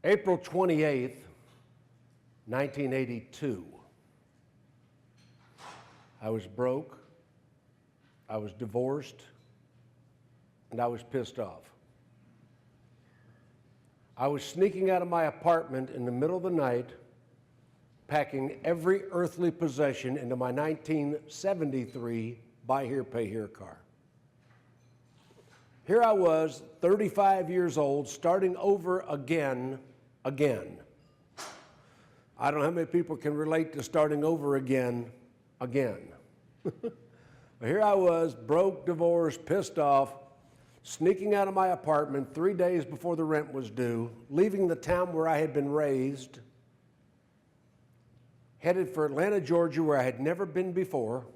April 28th, 1982. I was broke, I was divorced, and I was pissed off. I was sneaking out of my apartment in the middle of the night, packing every earthly possession into my 1973 buy here, pay here car. Here I was, 35 years old, starting over again. I don't know how many people can relate to starting over again. But here I was, broke, divorced, pissed off, sneaking out of my apartment 3 days before the rent was due, leaving the town where I had been raised, headed for Atlanta, Georgia, where I had never been before.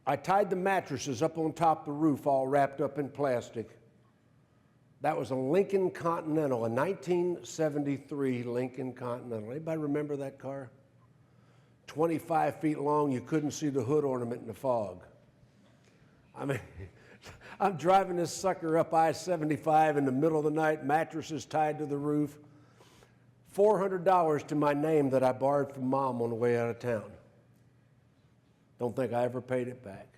I tied the mattresses up on top of the roof, all wrapped up in plastic. That was a Lincoln Continental, a 1973 Lincoln Continental. Anybody remember that car? 25 feet long, you couldn't see the hood ornament in the fog. I mean, I'm driving this sucker up I-75 in the middle of the night, mattresses tied to the roof. $400 to my name that I borrowed from Mom on the way out of town. Don't think I ever paid it back.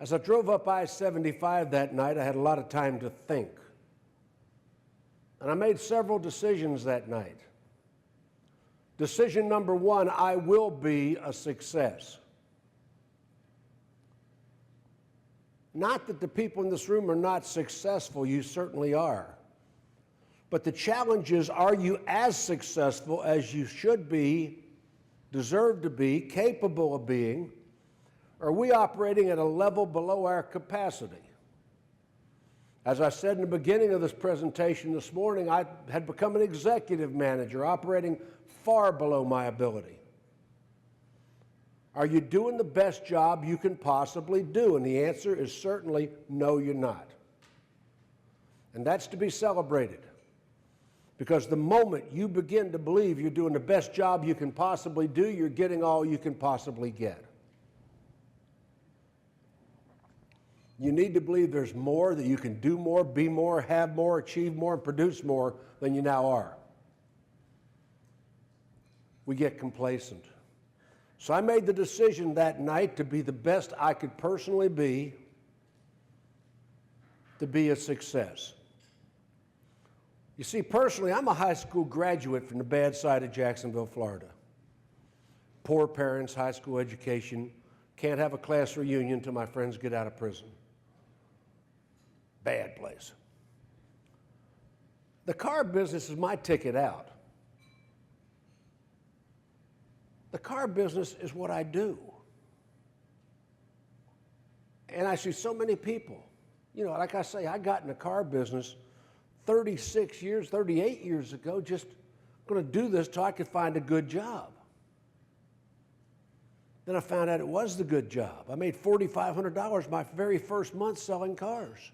As I drove up I-75 that night, I had a lot of time to think. And I made several decisions that night. Decision number one, I will be a success. Not that the people in this room are not successful, you certainly are. But the challenge is, are you as successful as you should be, deserve to be, capable of being? Are we operating at a level below our capacity? As I said in the beginning of this presentation this morning, I had become an executive manager, operating far below my ability. Are you doing the best job you can possibly do? And the answer is certainly no, you're not. And that's to be celebrated. Because the moment you begin to believe you're doing the best job you can possibly do, you're getting all you can possibly get. You need to believe there's more, that you can do more, be more, have more, achieve more, and produce more than you now are. We get complacent. So I made the decision that night to be the best I could personally be, to be a success. You see, personally, I'm a high school graduate from the bad side of Jacksonville, Florida. Poor parents, high school education, can't have a class reunion until my friends get out of prison. Bad place. The car business is my ticket out. The car business is what I do. And I see so many people, like I say, I got in the car business 36 years, 38 years ago, just going to do this till I could find a good job. Then I found out it was the good job. I made $4,500 my very first month selling cars.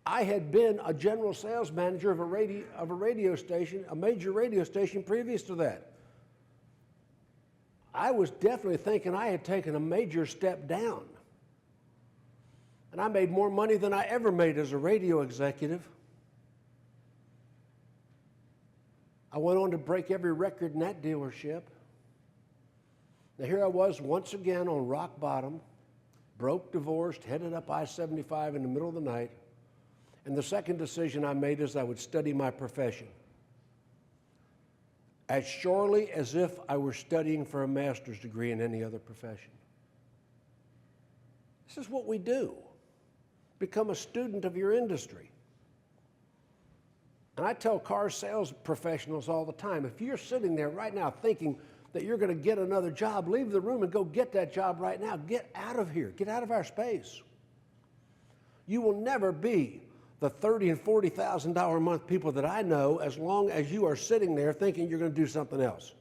I had been a general sales manager of a radio station, a major radio station previous to that. I was definitely thinking I had taken a major step down. And I made more money than I ever made as a radio executive. I went on to break every record in that dealership. Now here I was once again on rock bottom, broke, divorced, headed up I-75 in the middle of the night. And the second decision I made is I would study my profession as surely as if I were studying for a master's degree in any other profession. This is what we do. Become a student of your industry. And I tell car sales professionals all the time, if you're sitting there right now thinking that you're going to get another job, leave the room and go get that job right now. Get out of here. Get out of our space. You will never be the $30,000 and $40,000 a month people that I know as long as you are sitting there thinking you're going to do something else.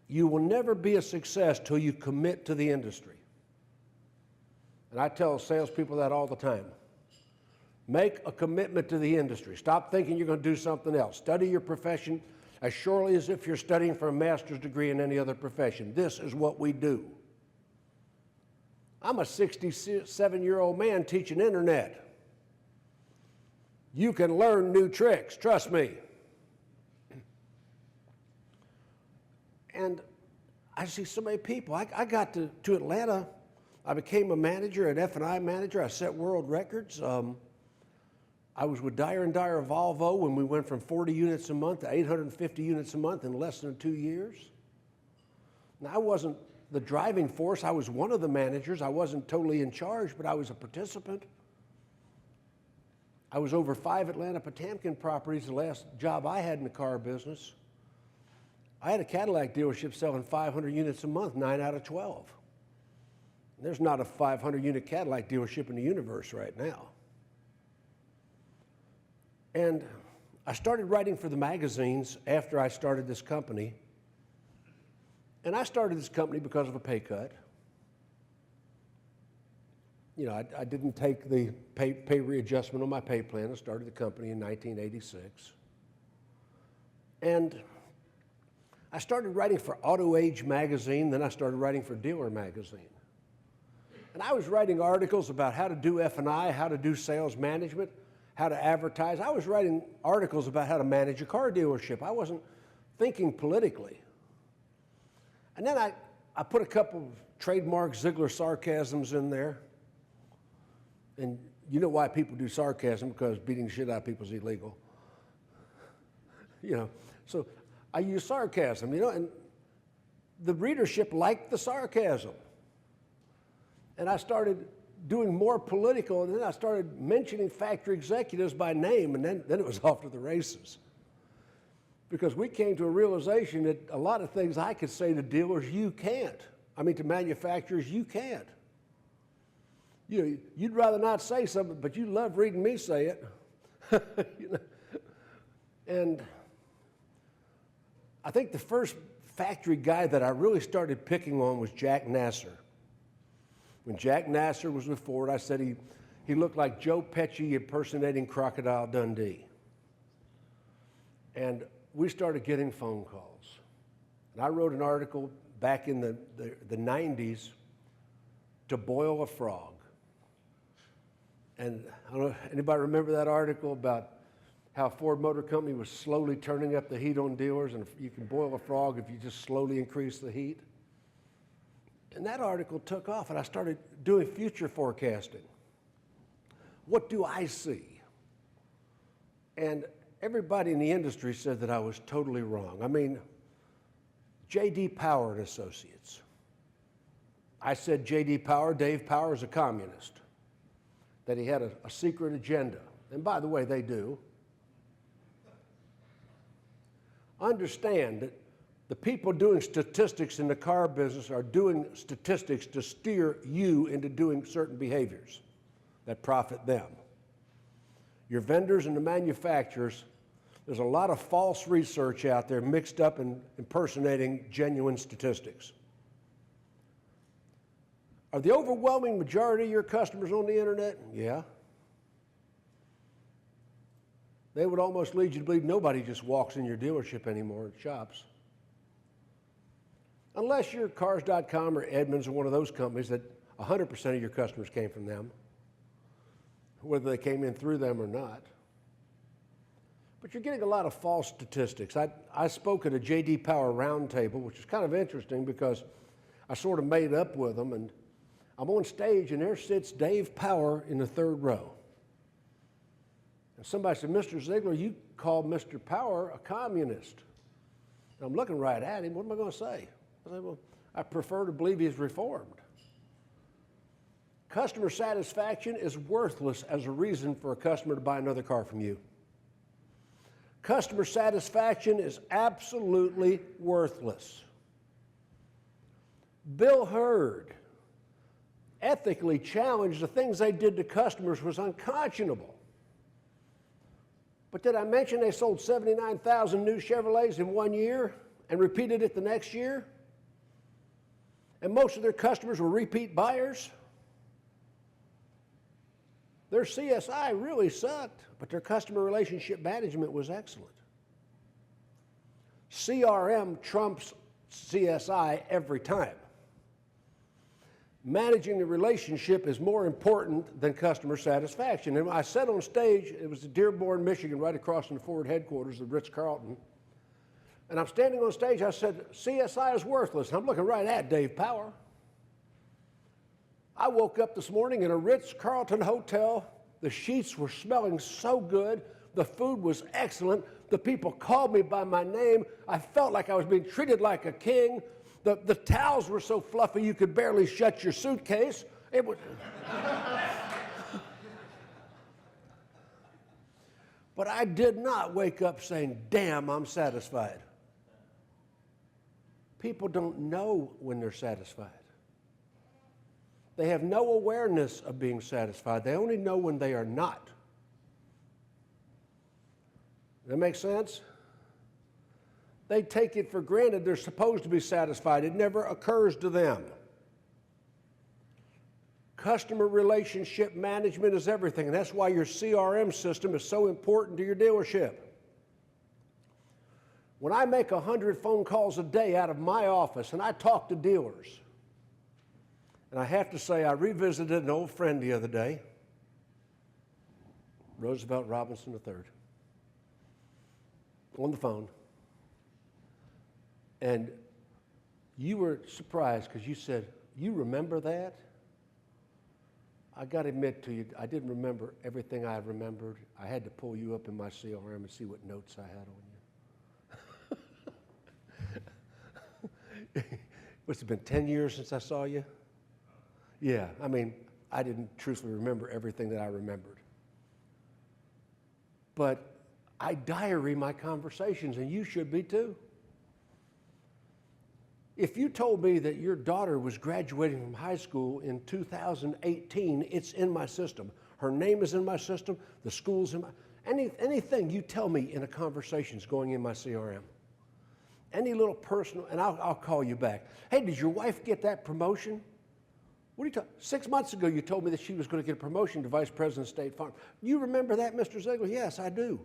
You will never be a success till you commit to the industry. And I tell salespeople that all the time. Make a commitment to the industry. Stop thinking you're going to do something else. Study your profession as surely as if you're studying for a master's degree in any other profession. This is what we do. I'm a 67-year-old man teaching internet. You can learn new tricks, trust me. And I see so many people. I got to Atlanta. I became a manager, an F&I manager. I set world records. I was with Dyer & Dyer Volvo when we went from 40 units a month to 850 units a month in less than 2 years. Now, I wasn't the driving force. I was one of the managers. I wasn't totally in charge, but I was a participant. I was over 5 Atlanta Potamkin properties, the last job I had in the car business. I had a Cadillac dealership selling 500 units a month, 9 out of 12. There's not a 500-unit Cadillac dealership in the universe right now. And I started writing for the magazines after I started this company. And I started this company because of a pay cut. You know, I didn't take the pay readjustment on my pay plan. I started the company in 1986. And I started writing for Auto Age magazine, then I started writing for Dealer magazine. And I was writing articles about how to do F&I, how to do sales management, how to advertise. I was writing articles about how to manage a car dealership. I wasn't thinking politically. And then I put a couple of trademark Ziegler sarcasms in there. And you know why people do sarcasm, because beating the shit out of people is illegal. You know, so I use sarcasm, you know, and the readership liked the sarcasm. And I started doing more political, and then I started mentioning factory executives by name, and then it was off to the races. Because we came to a realization that a lot of things I could say to dealers, you can't. I mean, to manufacturers, you can't. You know, you'd rather not say something, but you love reading me say it. You know? And I think the first factory guy that I really started picking on was Jack Nasser. When Jack Nasser was with Ford, I said he looked like Joe Pesci impersonating Crocodile Dundee. And we started getting phone calls. And I wrote an article back in the 90s to boil a frog. And I don't know, anybody remember that article about how Ford Motor Company was slowly turning up the heat on dealers, and you can boil a frog if you just slowly increase the heat? And that article took off, and I started doing future forecasting. What do I see? And everybody in the industry said that I was totally wrong. I mean, J.D. Power and Associates. I said J.D. Power, Dave Power, is a communist, that he had a secret agenda. And by the way, they do. Understand that the people doing statistics in the car business are doing statistics to steer you into doing certain behaviors that profit them. Your vendors and the manufacturers, there's a lot of false research out there mixed up in impersonating genuine statistics. Are the overwhelming majority of your customers on the internet? Yeah. They would almost lead you to believe nobody just walks in your dealership anymore and shops. Unless you're Cars.com or Edmunds or one of those companies that 100% of your customers came from them, whether they came in through them or not. But you're getting a lot of false statistics. I spoke at a J.D. Power roundtable, which is kind of interesting because I sort of made up with them, and I'm on stage, and there sits Dave Power in the third row. And somebody said, Mr. Ziegler, you called Mr. Power a communist. And I'm looking right at him. What am I going to say? I said, well, I prefer to believe he's reformed. Customer satisfaction is worthless as a reason for a customer to buy another car from you. Customer satisfaction is absolutely worthless. Bill Hurd ethically challenged the things they did to customers was unconscionable. But did I mention they sold 79,000 new Chevrolets in 1 year and repeated it the next year? And most of their customers were repeat buyers? Their CSI really sucked, but their customer relationship management was excellent. CRM trumps CSI every time. managing the relationship is more important than customer satisfaction. And I said on stage, it was in Dearborn, Michigan, right across from the Ford headquarters of Ritz-Carlton. And I'm standing on stage, I said, CSI is worthless. And I'm looking right at Dave Power. I woke up this morning in a Ritz-Carlton hotel. The sheets were smelling so good. The food was excellent. The people called me by my name. I felt like I was being treated like a king. The towels were so fluffy you could barely shut your suitcase. It was. But I did not wake up saying, damn, I'm satisfied. People don't know when they're satisfied. They have no awareness of being satisfied. They only know when they are not. That make sense? They take it for granted they're supposed to be satisfied. It never occurs to them. Customer relationship management is everything, and that's why your CRM system is so important to your dealership. When I make 100 phone calls a day out of my office and I talk to dealers, and I have to say I revisited an old friend the other day, Roosevelt Robinson III, on the phone. And you were surprised because you said, you remember that? I got to admit to you, I didn't remember everything I remembered. I had to pull you up in my CRM and see what notes I had on you. Must have been 10 years since I saw you? Yeah, I mean, I didn't truthfully remember everything that I remembered. But I diary my conversations, and you should be too. If you told me that your daughter was graduating from high school in 2018, it's in my system. Her name is in my system, the school's in my, anything you tell me in a conversation is going in my CRM. Any little personal, and I'll call you back. Hey, did your wife get that promotion? What are you talking? 6 months ago, you told me that she was going to get a promotion to Vice President of State Farm. You remember that, Mr. Ziegler? Yes, I do.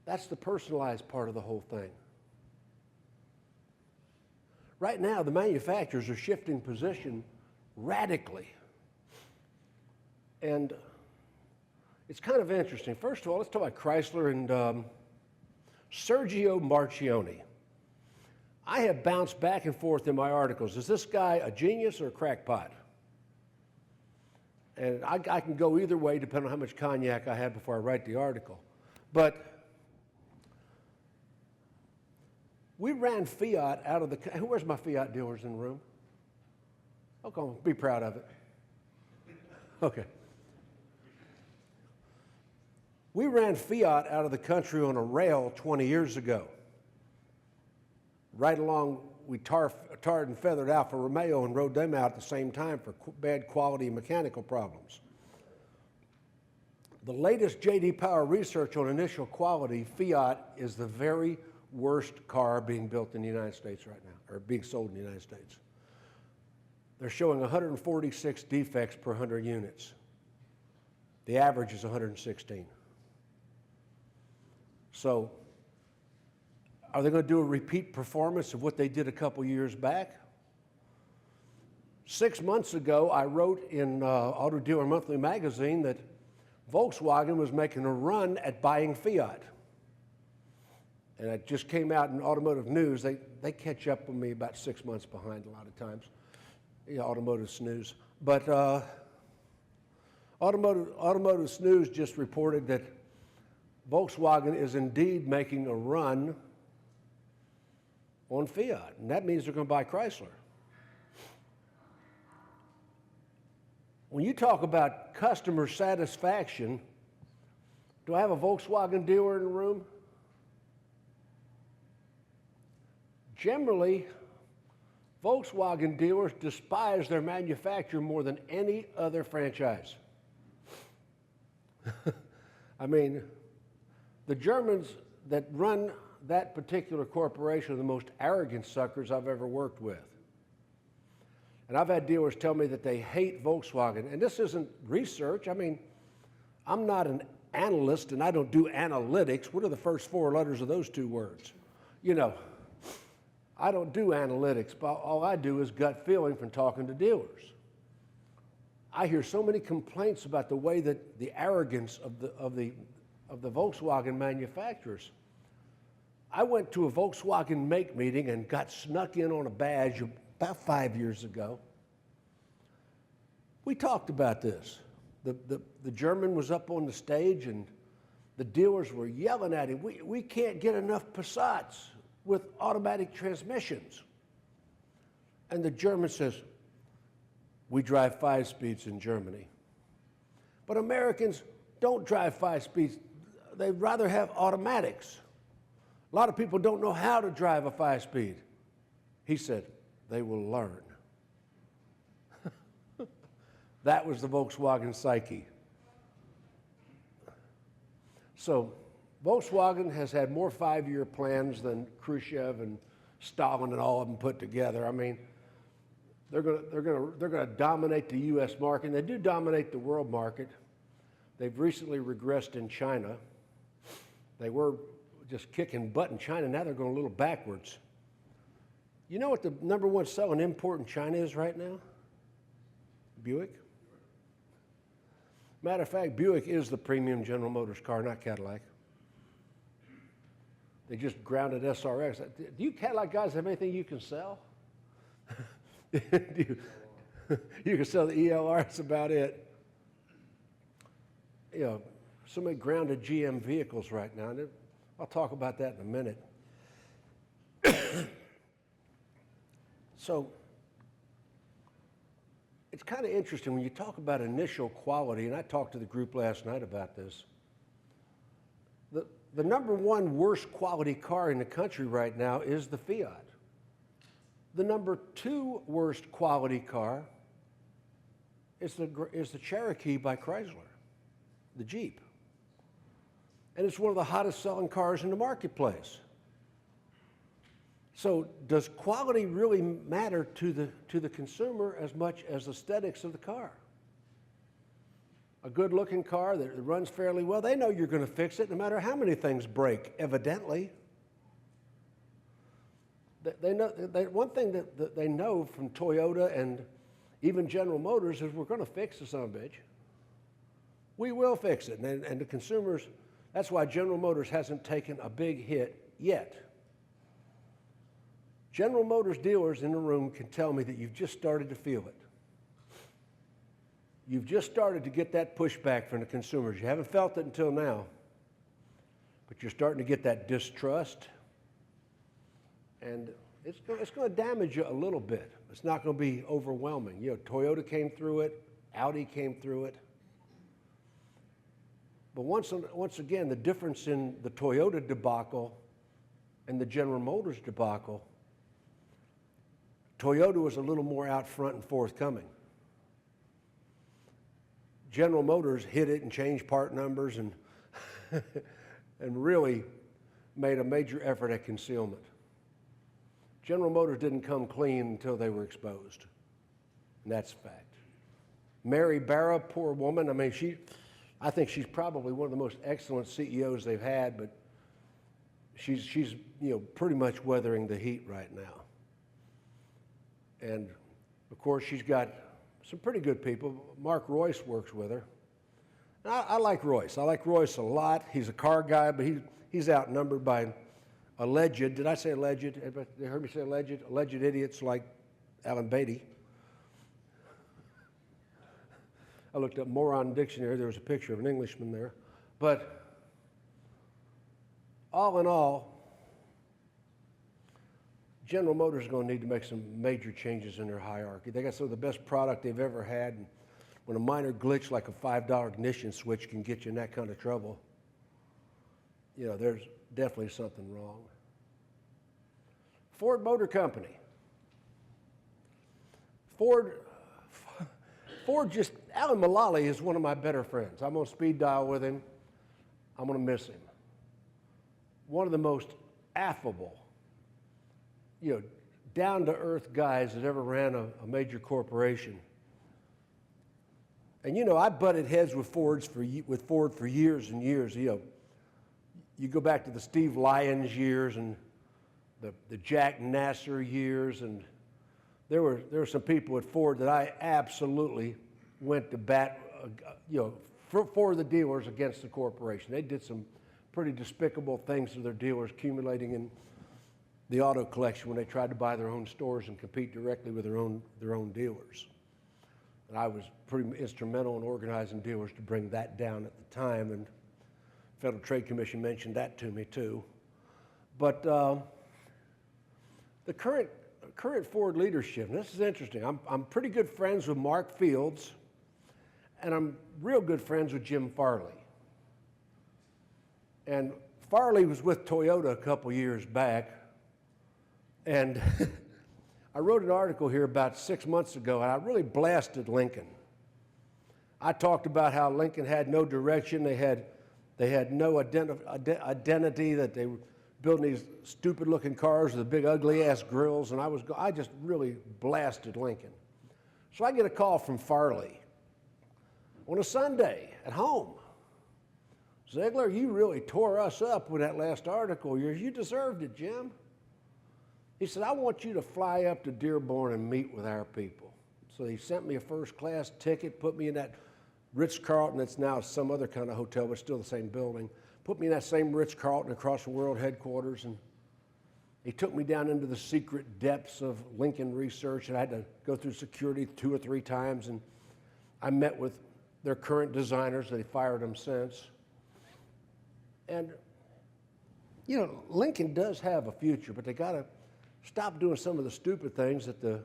That's the personalized part of the whole thing. Right now, the manufacturers are shifting position radically. And it's kind of interesting. First of all, let's talk about Chrysler and Sergio Marchionne. I have bounced back and forth in my articles. Is this guy a genius or a crackpot? And I can go either way depending on how much cognac I have before I write the article. But we ran Fiat out of the, where's my Fiat dealers in the room? Okay, be proud of it. Okay. We ran Fiat out of the country on a rail 20 years ago. Right along, we tarred and feathered Alfa Romeo and rode them out at the same time for bad quality mechanical problems. The latest J.D. Power research on initial quality, Fiat is the very worst car being built in the United States right now, or being sold in the United States. They're showing 146 defects per 100 units. The average is 116. So, are they going to do a repeat performance of what they did a couple years back? 6 months ago, I wrote in Auto Dealer Monthly magazine that Volkswagen was making a run at buying Fiat. And it just came out in Automotive News. They catch up with me about 6 months behind a lot of times, Automotive Snooze. But Automotive Snooze just reported that Volkswagen is indeed making a run on Fiat, and that means they're going to buy Chrysler. When you talk about customer satisfaction, do I have a Volkswagen dealer in the room? Generally, Volkswagen dealers despise their manufacturer more than any other franchise. I mean, the Germans that run that particular corporation are the most arrogant suckers I've ever worked with. And I've had dealers tell me that they hate Volkswagen. And this isn't research. I mean, I'm not an analyst and I don't do analytics. What are the first four letters of those two words? You know, I don't do analytics, but all I do is gut feeling from talking to dealers. I hear so many complaints about the way that the arrogance of the Volkswagen manufacturers. I went to a Volkswagen make meeting and got snuck in on a badge about 5 years ago. We talked about this. The German was up on the stage and the dealers were yelling at him, we can't get enough Passats with automatic transmissions. And the German says, we drive 5 speeds in Germany. But Americans don't drive 5 speeds. They'd rather have automatics. A lot of people don't know how to drive a 5-speed. He said, they will learn. That was the Volkswagen psyche. So Volkswagen has had more 5-year plans than Khrushchev and Stalin and all of them put together. I mean, they're going to dominate the U.S. market, and they do dominate the world market. They've recently regressed in China. They were just kicking butt in China. Now they're going a little backwards. You know what the #1 selling import in China is right now? Buick. Matter of fact, Buick is the premium General Motors car, not Cadillac. They just grounded SRX. Do you Cadillac guys have anything you can sell? You can sell the ELR, that's about it. You know, so many grounded GM vehicles right now. And I'll talk about that in a minute. So it's kind of interesting when you talk about initial quality, and I talked to the group last night about this. The #1 worst quality car in the country right now is the Fiat. The #2 worst quality car is the Cherokee by Chrysler, the Jeep. And it's one of the hottest selling cars in the marketplace. So does quality really matter to the consumer as much as aesthetics of the car? A good-looking car that runs fairly well, they know you're going to fix it no matter how many things break, evidently. They know, one thing that they know from Toyota and even General Motors is we're going to fix the son of a bitch. We will fix it. And the consumers, that's why General Motors hasn't taken a big hit yet. General Motors dealers in the room can tell me that you've just started to feel it. You've just started to get that pushback from the consumers. You haven't felt it until now, but you're starting to get that distrust. And it's going to damage you a little bit. It's not going to be overwhelming. You know, Toyota came through it, Audi came through it. But once again, the difference in the Toyota debacle and the General Motors debacle, Toyota was a little more out front and forthcoming. General Motors hit it and changed part numbers and, and really made a major effort at concealment. General Motors didn't come clean until they were exposed, and that's a fact. Mary Barra, poor woman, I mean, I think she's probably one of the most excellent CEOs they've had, but she's pretty much weathering the heat right now. And of course, she's got some pretty good people. Mark Royce works with her. And I like Royce. I like Royce a lot. He's a car guy, but he's outnumbered by alleged, did I say alleged? They heard me say alleged? Alleged idiots like Alan Beatty. I looked up moron dictionary. There was a picture of an Englishman there. But all in all, General Motors is going to need to make some major changes in their hierarchy. They got some of the best product they've ever had. And when a minor glitch like a $5 ignition switch can get you in that kind of trouble, there's definitely something wrong. Ford Motor Company. Alan Mulally is one of my better friends. I'm on speed dial with him. I'm going to miss him. One of the most affable, down-to-earth guys that ever ran a major corporation. And I butted heads with Ford for years and years. You go back to the Steve Lyons years, and the Jack Nasser years, and there were some people at Ford that I absolutely went to bat, for the dealers against the corporation. They did some pretty despicable things to their dealers, accumulating in the auto collection when they tried to buy their own stores and compete directly with their own dealers. And I was pretty instrumental in organizing dealers to bring that down at the time, and Federal Trade Commission mentioned that to me too. But the current Ford leadership, and this is interesting. I'm pretty good friends with Mark Fields, and I'm real good friends with Jim Farley. And Farley was with Toyota a couple years back, and I wrote an article here about 6 months ago, and I really blasted Lincoln. I talked about how Lincoln had no direction, they had no identity, that they were building these stupid-looking cars with the big ugly-ass grills, and I just really blasted Lincoln. So I get a call from Farley on a Sunday at home. Ziegler, you really tore us up with that last article. You deserved it, Jim. He said, I want you to fly up to Dearborn and meet with our people. So he sent me a first-class ticket, put me in that Ritz-Carlton, that's now some other kind of hotel, but still the same building. Put me in that same Ritz-Carlton across from World Headquarters, and he took me down into the secret depths of Lincoln research, and I had to go through security 2 or 3 times, and I met with their current designers. They fired them since. And, Lincoln does have a future, but they got to stop doing some of the stupid things that the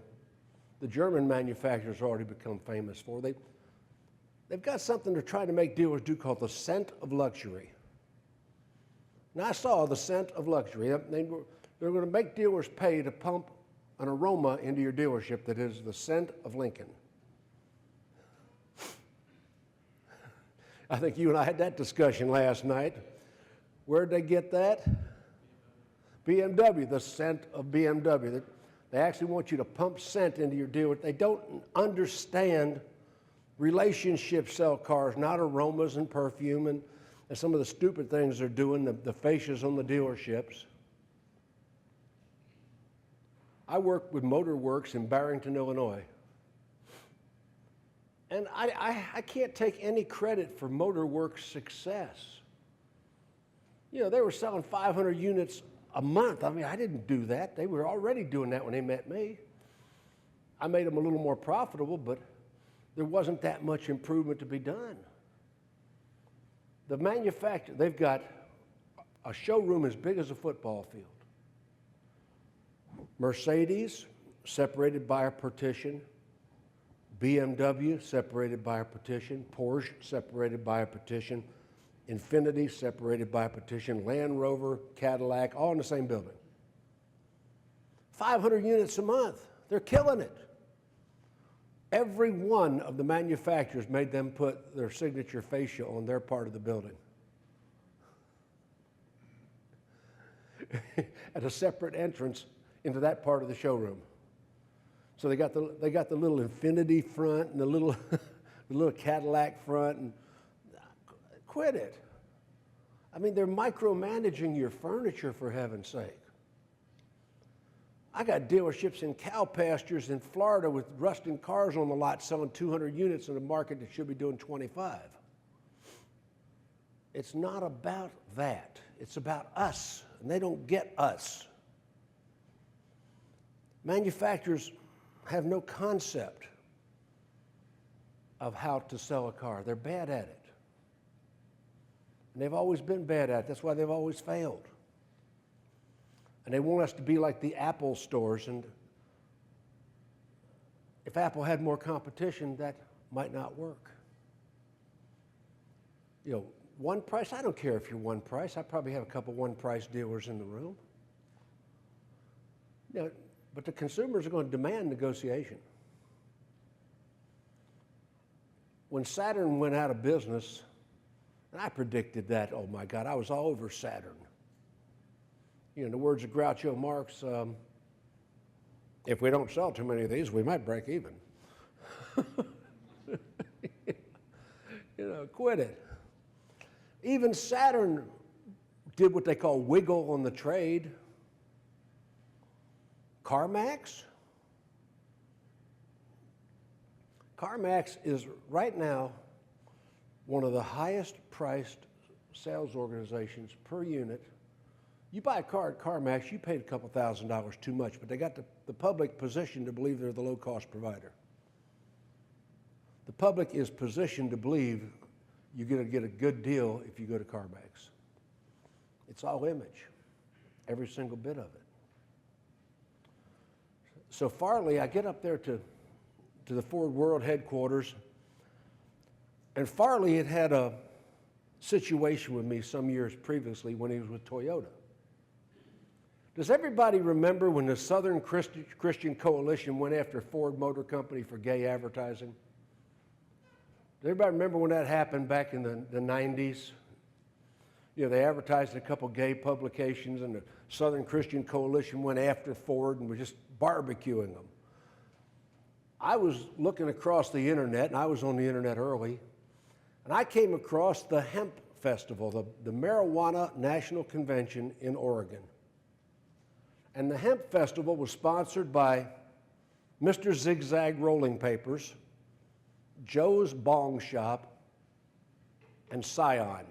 German manufacturers already become famous for. They've got something they're trying to make dealers do called the scent of luxury. Now, I saw the scent of luxury. They're going to make dealers pay to pump an aroma into your dealership that is the scent of Lincoln. I think you and I had that discussion last night. Where'd they get that? BMW, the scent of BMW. They actually want you to pump scent into your dealer. They don't understand relationships sell cars, not aromas and perfume and some of the stupid things they're doing, the fascias on the dealerships. I work with Motor Works in Barrington, Illinois. And I can't take any credit for Motor Works' success. They were selling 500 units a month. I mean, I didn't do that. They were already doing that when they met me. I made them a little more profitable, but there wasn't that much improvement to be done. The manufacturer, they've got a showroom as big as a football field. Mercedes, separated by a partition. BMW, separated by a partition. Porsche, separated by a partition. Infiniti, separated by a partition. Land Rover, Cadillac, all in the same building. 500 units a month. They're killing it. Every one of the manufacturers made them put their signature fascia on their part of the building. At a separate entrance into that part of the showroom. So they got the little Infiniti front and the little Cadillac front, and quit it. I mean, they're micromanaging your furniture, for heaven's sake. I got dealerships in cow pastures in Florida with rusting cars on the lot selling 200 units in a market that should be doing 25. It's not about that. It's about us, and they don't get us. Manufacturers have no concept of how to sell a car. They're bad at it. And they've always been bad at it. That's why they've always failed. And they want us to be like the Apple stores. And if Apple had more competition, that might not work. One price, I don't care if you're one price. I probably have a couple one-price dealers in the room. But the consumers are going to demand negotiation. When Saturn went out of business, and I predicted that, oh my God, I was all over Saturn. In the words of Groucho Marx, if we don't sell too many of these, we might break even. Quit it. Even Saturn did what they call wiggle on the trade. CarMax? CarMax is right now one of the highest priced sales organizations per unit. You buy a car at CarMax, you paid a couple $1,000s too much, but they got the public positioned to believe they're the low-cost provider. The public is positioned to believe you're going to get a good deal if you go to CarMax. It's all image, every single bit of it. So Farley, I get up there to the Ford World headquarters, and Farley had had a situation with me some years previously when he was with Toyota. Does everybody remember when the Southern Christian Coalition went after Ford Motor Company for gay advertising? Does everybody remember when that happened back in the 90s? You know, they advertised in a couple gay publications, and the Southern Christian Coalition went after Ford and was just barbecuing them. I was looking across the internet, and I was on the internet early, and I came across the Hemp Festival, the Marijuana National Convention in Oregon. And the Hemp Festival was sponsored by Mr. Zigzag Rolling Papers, Joe's Bong Shop, and Scion.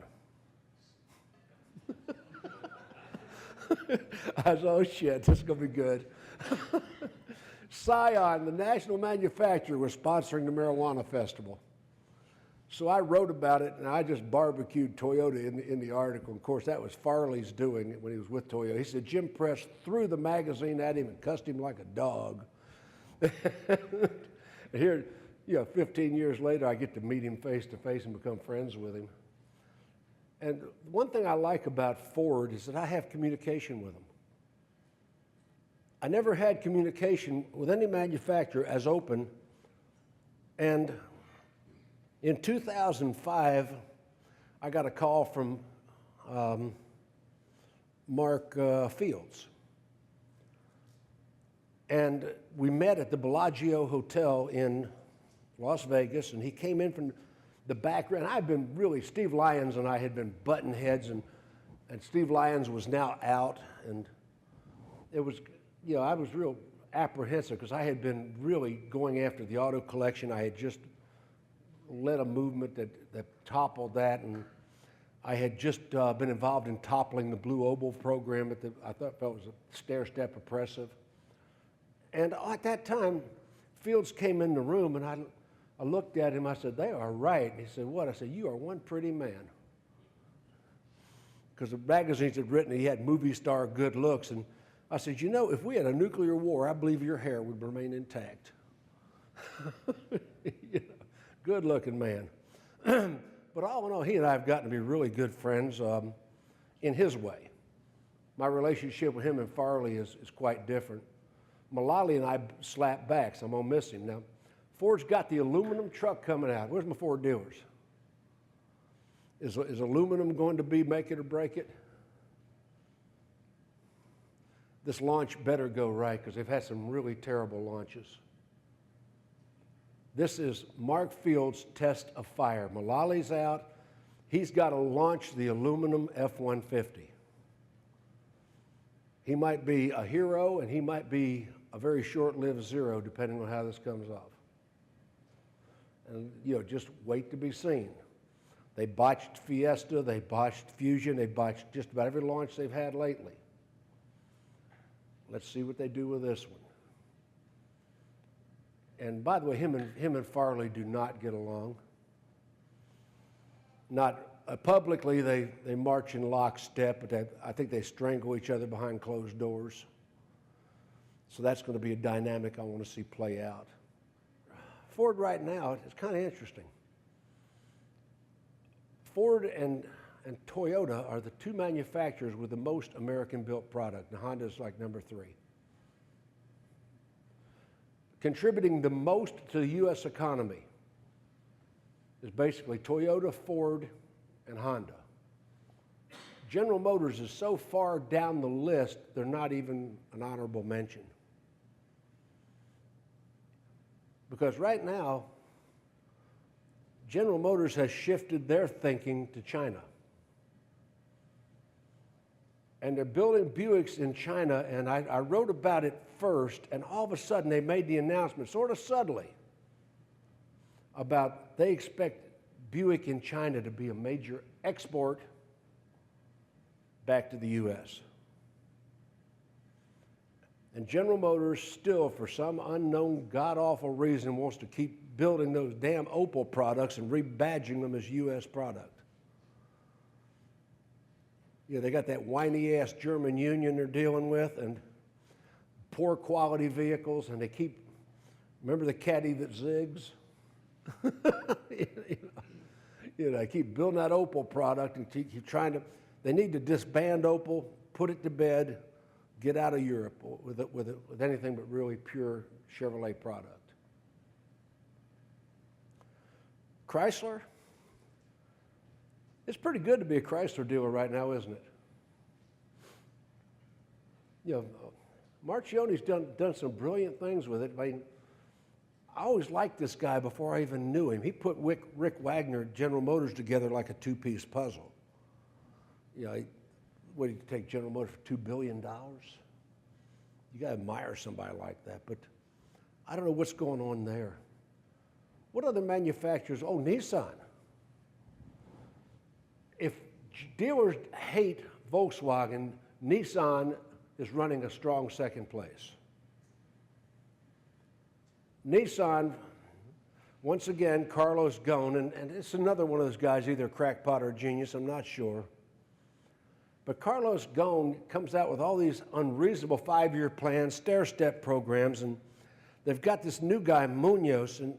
I was, oh shit, this is going to be good. Scion, the national manufacturer, was sponsoring the Marijuana Festival. So I wrote about it, and I just barbecued Toyota in the article. Of course, that was Farley's doing when he was with Toyota. He said Jim Press threw the magazine at him and cussed him like a dog. Here, 15 years later, I get to meet him face to face and become friends with him. And one thing I like about Ford is that I have communication with them. I never had communication with any manufacturer as open. And in 2005, I got a call from Mark Fields. And we met at the Bellagio Hotel in Las Vegas, and he came in from the background. I've been really, Steve Lyons and I had been button heads, and Steve Lyons was now out, and it was, I was real apprehensive because I had been really going after the auto collection. I had just led a movement that toppled that, and I had just been involved in toppling the Blue Oval program that I thought was a stair-step oppressive. And at that time, Fields came in the room, and I looked at him, I said, "They are right." And he said, "What?" I said, "You are one pretty man." Because the magazines had written he had movie star good looks. And I said, if we had a nuclear war, I believe your hair would remain intact. Good looking man. But all in all, he and I have gotten to be really good friends in his way. My relationship with him and Farley is quite different. Mullally and I slap backs. I'm going to miss him. Now, Ford's got the aluminum truck coming out. Where's my Ford dealers? Is aluminum going to be make it or break it? This launch better go right because they've had some really terrible launches. This is Mark Fields' test of fire. Mullally's out. He's got to launch the aluminum F-150. He might be a hero, and he might be a very short-lived zero, depending on how this comes off. And, just wait to be seen. They botched Fiesta, they botched Fusion, they botched just about every launch they've had lately. Let's see what they do with this one. And by the way, him and Farley do not get along. Not publicly, they march in lockstep, but I think they strangle each other behind closed doors. So that's going to be a dynamic I want to see play out. Ford right now, it's kind of interesting. Ford and Toyota are the two manufacturers with the most American-built product. Now, Honda's like number 3. Contributing the most to the U.S. economy is basically Toyota, Ford, and Honda. General Motors is so far down the list, they're not even an honorable mention. Because right now, General Motors has shifted their thinking to China. and they're building Buicks in China, and I wrote about it first, and all of a sudden they made the announcement, sort of subtly, about they expect Buick in China to be a major export back to the U.S. And General Motors still, for some unknown, god-awful reason, wants to keep building those damn Opel products and rebadging them as U.S. product. Yeah, they got that whiny-ass German union they're dealing with, and poor quality vehicles, and they keep, remember the caddy that zigs? They keep building that Opel product and keep trying to, they need to disband Opel, put it to bed, get out of Europe with anything but really pure Chevrolet product. Chrysler, it's pretty good to be a Chrysler dealer right now, isn't it? Marchione's done some brilliant things with it. I mean, I always liked this guy before I even knew him. He put Rick Wagner at General Motors together like a two-piece puzzle. What did you take General Motors for $2 billion? You got to admire somebody like that. But I don't know what's going on there. What other manufacturers? Oh, Nissan. If dealers hate Volkswagen, Nissan is running a strong second place. Nissan, once again, Carlos Ghosn, and it's another one of those guys, either a crackpot or a genius, I'm not sure. But Carlos Ghosn comes out with all these unreasonable 5-year plans, stair-step programs, and they've got this new guy, Munoz, and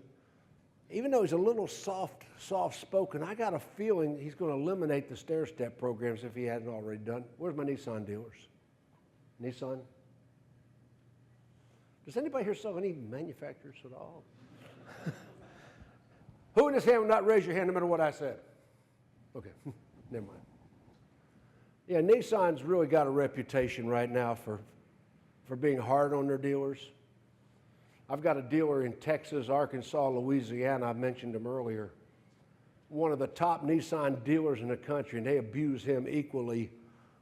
even though he's a little soft-spoken, I got a feeling he's going to eliminate the stair-step programs if he hasn't already done. Where's my Nissan dealers? Nissan? Does anybody here sell any manufacturers at all? Who in this hand will not raise your hand no matter what I said? Okay, never mind. Yeah, Nissan's really got a reputation right now for being hard on their dealers. I've got a dealer in Texas, Arkansas, Louisiana, I mentioned him earlier, one of the top Nissan dealers in the country, and they abuse him equally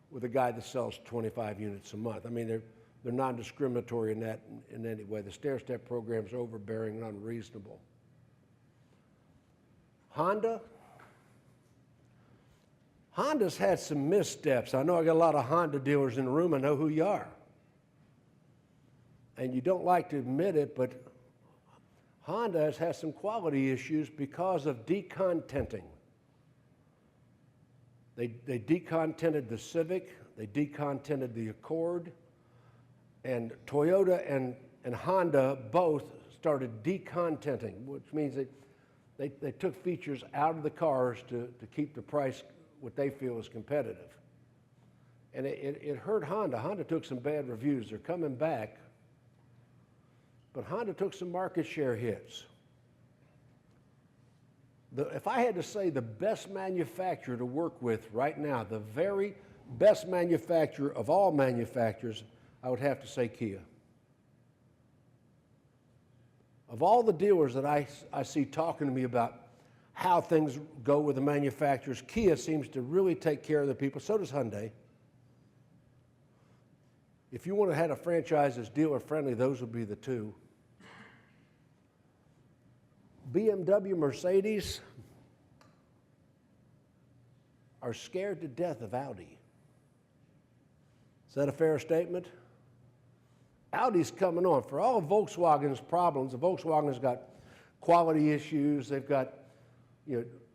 with a guy that sells 25 units a month. I mean, they're non-discriminatory in any way. The stair-step program's overbearing and unreasonable. Honda's had some missteps. I know I got a lot of Honda dealers in the room. I know who you are. And you don't like to admit it, but Honda has had some quality issues because of decontenting. They decontented the Civic, they decontented the Accord, and Toyota and Honda both started decontenting, which means they took features out of the cars to keep the price what they feel is competitive. And it hurt Honda. Honda took some bad reviews. They're coming back. But Honda took some market share hits. If I had to say the best manufacturer to work with right now, the very best manufacturer of all manufacturers, I would have to say Kia. Of all the dealers that I see talking to me about how things go with the manufacturers, Kia seems to really take care of the people. So does Hyundai. If you want to have a franchise that's dealer-friendly, those would be the two. BMW, Mercedes are scared to death of Audi. Is that a fair statement? Audi's coming on. For all of Volkswagen's problems, Volkswagen's got quality issues, they've got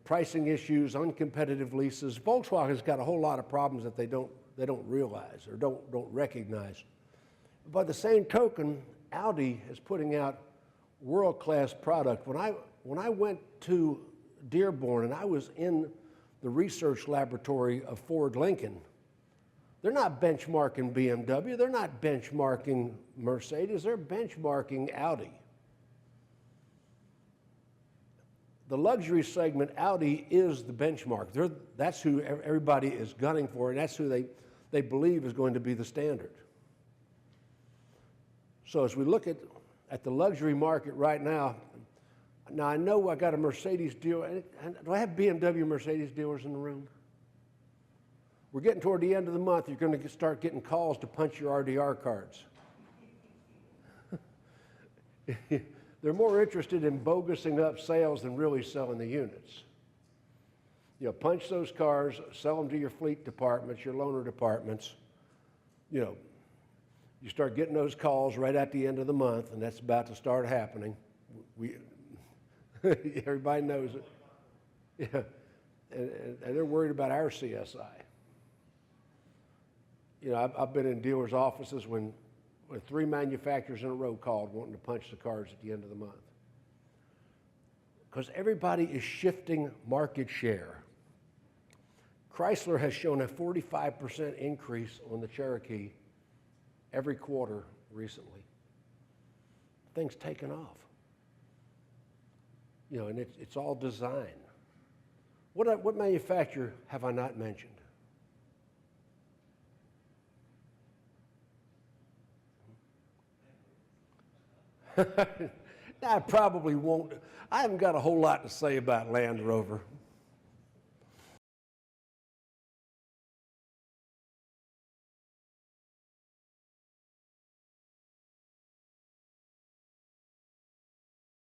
pricing issues, uncompetitive leases. Volkswagen's got a whole lot of problems that they don't realize or don't recognize. By the same token, Audi is putting out world-class product. When I went to Dearborn and I was in the research laboratory of Ford Lincoln, they're not benchmarking BMW, they're not benchmarking Mercedes, they're benchmarking Audi. The luxury segment, Audi is the benchmark. That's who everybody is gunning for, and that's who they believe is going to be the standard. So as we look at the luxury market right now I know I got a Mercedes dealer. And do I have BMW Mercedes dealers in the room? We're getting toward the end of the month. You're going to start getting calls to punch your RDR cards. They're more interested in bogusing up sales than really selling the units. You know, punch those cars, sell them to your fleet departments, your loaner departments. You know, you start getting those calls right at the end of the month, and that's about to start happening. Everybody knows it. Yeah, and they're worried about our CSI. You know, I've been in dealers' offices when 3 manufacturers in a row called wanting to punch the cards at the end of the month. Because everybody is shifting market share. Chrysler has shown a 45% increase on the Cherokee every quarter recently. Thing's taken off. You know, and it's all design. What manufacturer have I not mentioned? I probably won't. I haven't got a whole lot to say about Land Rover.